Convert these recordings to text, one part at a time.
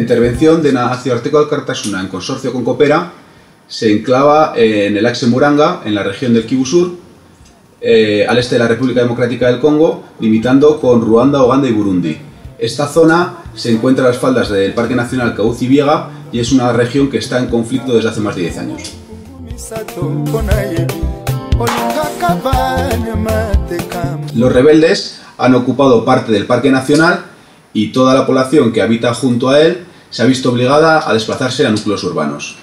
intervención de Nazioarteko Elkartasuna en consorcio con Coopera se enclava en el Axe Muranga, en la región del Kivu Sur, al este de la República Democrática del Congo, limitando con Ruanda, Uganda y Burundi. Esta zona se encuentra a las faldas del Parque Nacional Kahuzi-Biega y es una región que está en conflicto desde hace más de 10 años. Los rebeldes han ocupado parte del Parque Nacional y toda la población que habita junto a él se ha visto obligada a desplazarse a núcleos urbanos.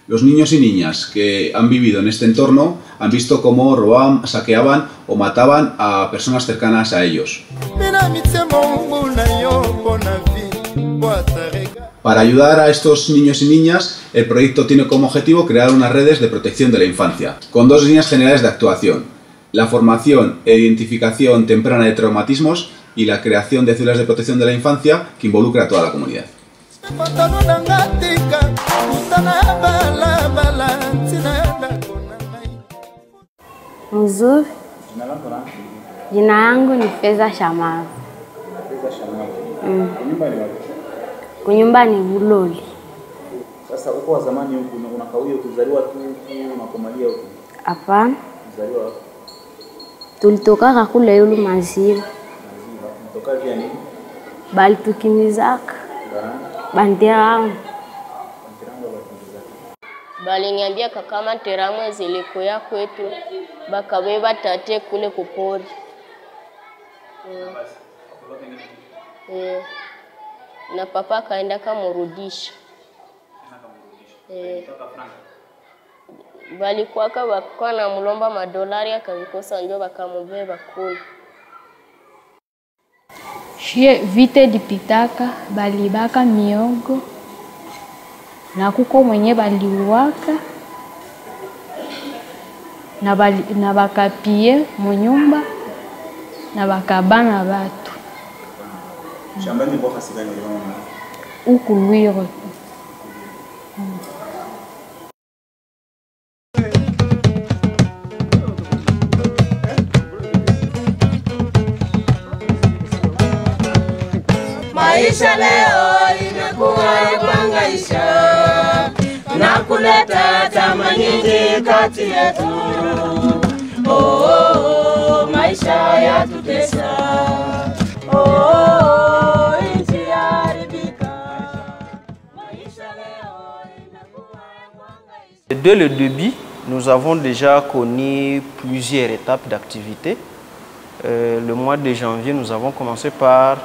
Los niños y niñas que han vivido en este entorno han visto cómo robaban, saqueaban o mataban a personas cercanas a ellos. Para ayudar a estos niños y niñas, el proyecto tiene como objetivo crear unas redes de protección de la infancia, con dos líneas generales de actuación: la formación e identificación temprana de traumatismos y la creación de células de protección de la infancia que involucra a toda la comunidad. Mzuri. Jina yangu ni Feza Shamavu. Kunyumba ni Buloli. Sasa uko wa zamani huko unakawia ukizaliwa tu unakomalia huko? Hapana. Uzaliwa wapi? Tulitoka kule yulu Maziba. Kutoka vya nini? Bali tukimizaka. Banderamu. Bali niambia kakama Teramwe zilikuya kwetu bakabeba tate kule kupori. Na papa kaenda kamurudisha. Bali kwaka bakwa na mulomba madolari akavikosa njo bakamubeba kule. Shie vite dipitaka balibaka miogo na kuko mwenye baliwaka na bakapie munyumba na bakabana batu. Shambani kwa kasigani mama. Uku Lwiro. Maisha leo imekuwa ya kuhangaisha na kuleta tamaa nyingi kati yetu. Maisha yatutesa. Nchi yaharibika. Maisha leo imekuwa ya kuhangaisha. Dès le début, nous avons déjà connu plusieurs étapes d'activité. Le mois de janvier, nous avons commencé par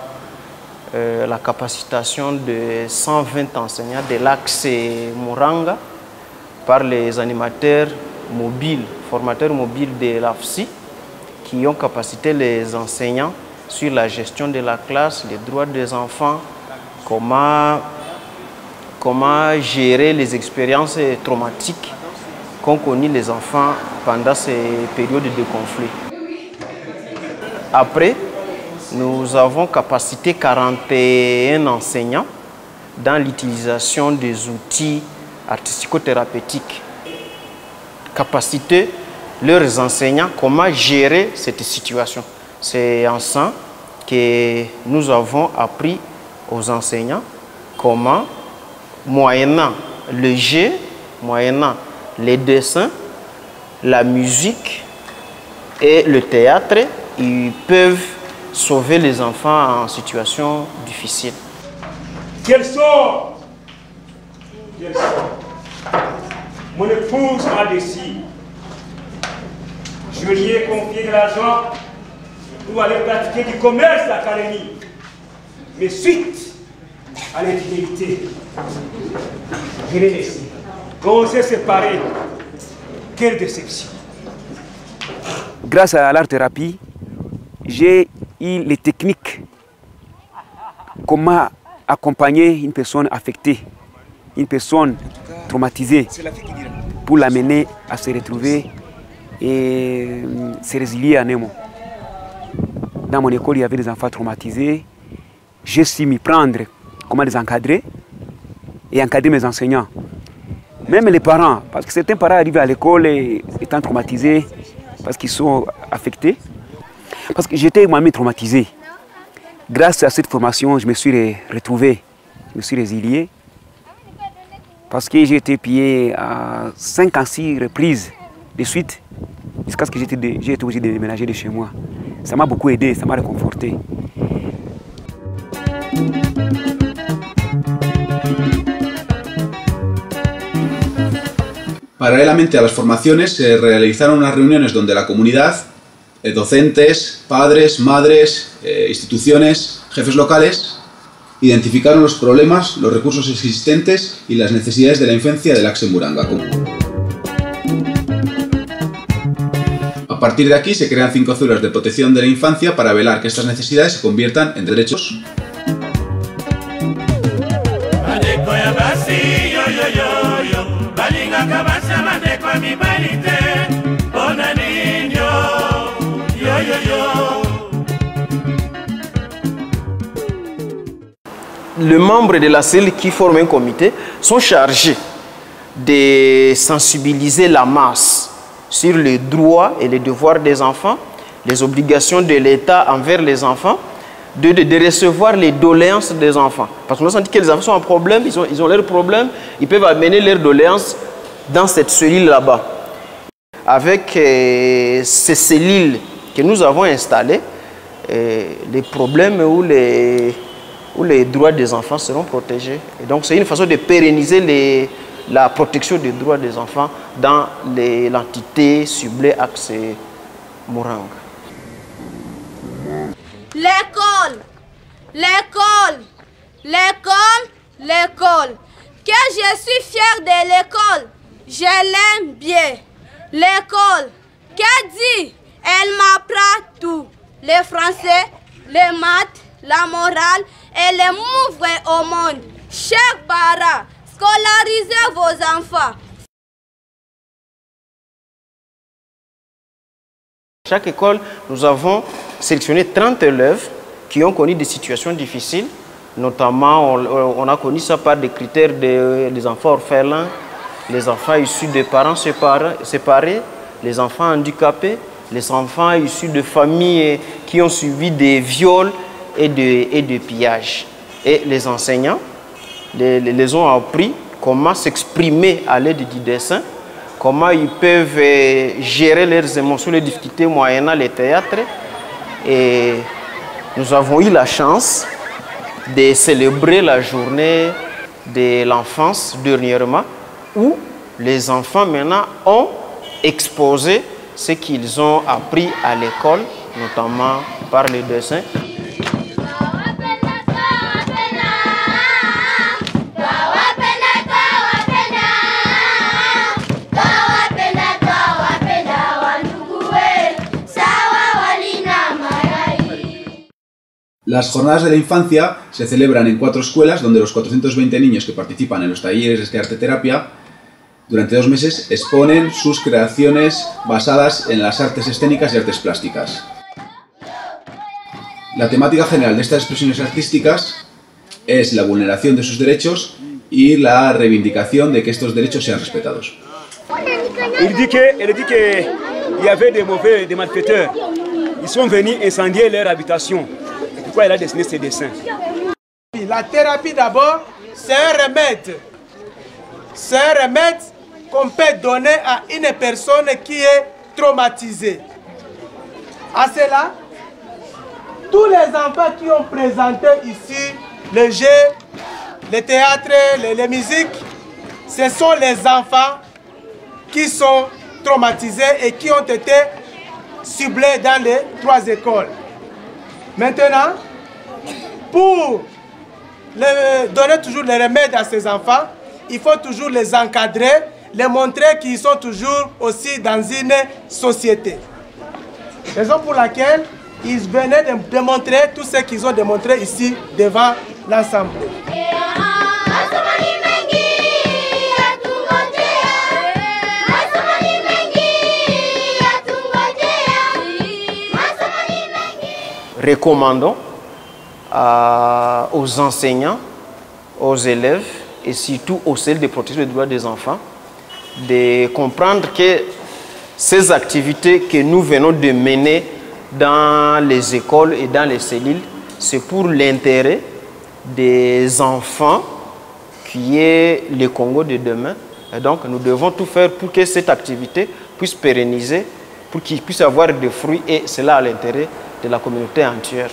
la capacitation de 120 enseignants de l'Axe Muranga par les animateurs mobiles, formateurs mobiles de l'AFSI, qui ont capacité les enseignants sur la gestion de la classe, les droits des enfants, comment gérer les expériences traumatiques qu'ont connues les enfants pendant ces périodes de conflit. Après, nous avons capacité 41 enseignants dans l'utilisation des outils artistico-thérapeutiques. Capacité leurs enseignants comment gérer cette situation. C'est en ça que nous avons appris aux enseignants comment, moyennant le jeu, moyennant les dessins, la musique et le théâtre, ils peuvent sauver les enfants en situation difficile. Quel sort! Quel sort! Mon épouse m'a décidé. Je lui ai confié de l'argent pour aller pratiquer du commerce à Kaleni. Mais suite à l'infidélité, je l'ai laissé. Quand on s'est séparés, quelle déception! Grâce à l'art-thérapie, j'ai eu les techniques, comment accompagner une personne affectée, une personne traumatisée, pour l'amener à se retrouver et se résilier en aimant. Dans mon école, il y avait des enfants traumatisés. J'ai su m'y prendre, comment les encadrer et encadrer mes enseignants. Même les parents, parce que certains parents arrivent à l'école étant traumatisés, parce qu'ils sont affectés. Parce que j'étais moi-même traumatisé. Grâce à cette formation, je me suis retrouvé me suis résilié parce que j'ai été pillé à 5 à 6 reprises de suite jusqu'à ce que j'ai été obligé de déménager de chez moi. Ça m'a beaucoup aidé, ça m'a réconforté. Paralelamente a las formaciones se realizaron unas reuniones donde la comunidad, docentes, padres, madres, instituciones, jefes locales, identificaron los problemas, los recursos existentes y las necesidades de la infancia del Axe Muranga. A partir de aquí se crean 5 células de protección de la infancia para velar que estas necesidades se conviertan en derechos. Les membres de la cellule qui forment un comité sont chargés de sensibiliser la masse sur les droits et les devoirs des enfants, les obligations de l'État envers les enfants, de recevoir les doléances des enfants. Parce que nous avons dit que les enfants sont en problème, ils ont leurs problèmes, ils peuvent amener leurs doléances dans cette cellule là-bas. Avec ces cellules que nous avons installées, les problèmes où les droits des enfants seront protégés. Et donc c'est une façon de pérenniser la protection des droits des enfants dans l'entité ciblée Axe Muranga. L'école, l'école, l'école, l'école. Que je suis fière de l'école, je l'aime bien. L'école, que dit? Elle m'apprend tout. Le français, les maths, la morale et les mouvements au monde. Chers parents, scolarisez vos enfants. Chaque école, nous avons sélectionné 30 élèves qui ont connu des situations difficiles. Notamment, on a connu ça par des critères des enfants orphelins, les enfants issus de parents séparés, les enfants handicapés, les enfants issus de familles qui ont subi des viols et de pillages. Et les enseignants les ont appris comment s'exprimer à l'aide du dessin, comment ils peuvent gérer leurs émotions, les difficultés moyennant les théâtres. Et nous avons eu la chance de célébrer la journée de l'enfance dernièrement, où les enfants maintenant ont exposé ce qu'ils ont appris à l'école, notamment par le dessin. Las jornadas de la infancia se celebran en 4 escuelas donde los 420 niños que participan en los talleres de arteterapia durante 2 meses exponen sus creaciones basadas en las artes escénicas y artes plásticas. La temática general de estas expresiones artísticas es la vulneración de sus derechos y la reivindicación de que estos derechos sean respetados. Il dit qu'il y avait des malfaiteurs. Ils sont venus incendier leur habitation. Pourquoi il a dessiné ces dessins? La thérapie d'abord, c'est un remède. C'est un remède qu'on peut donner à une personne qui est traumatisée. À cela, tous les enfants qui ont présenté ici le jeu, le théâtre, les musiques, ce sont les enfants qui sont traumatisés et qui ont été ciblés dans les 3 écoles. Maintenant, pour donner toujours les remèdes à ces enfants, il faut toujours les encadrer, les montrer qu'ils sont toujours aussi dans une société. Raison pour laquelle ils venaient de démontrer tout ce qu'ils ont démontré ici devant l'ensemble. Recommandons aux enseignants, aux élèves et surtout aux cellules de protection des droits des enfants de comprendre que ces activités que nous venons de mener dans les écoles et dans les cellules, c'est pour l'intérêt des enfants qui est le Congo de demain. Et donc, nous devons tout faire pour que cette activité puisse pérenniser, pour qu'il puisse avoir des fruits, et cela à l'intérêt de la communauté entière.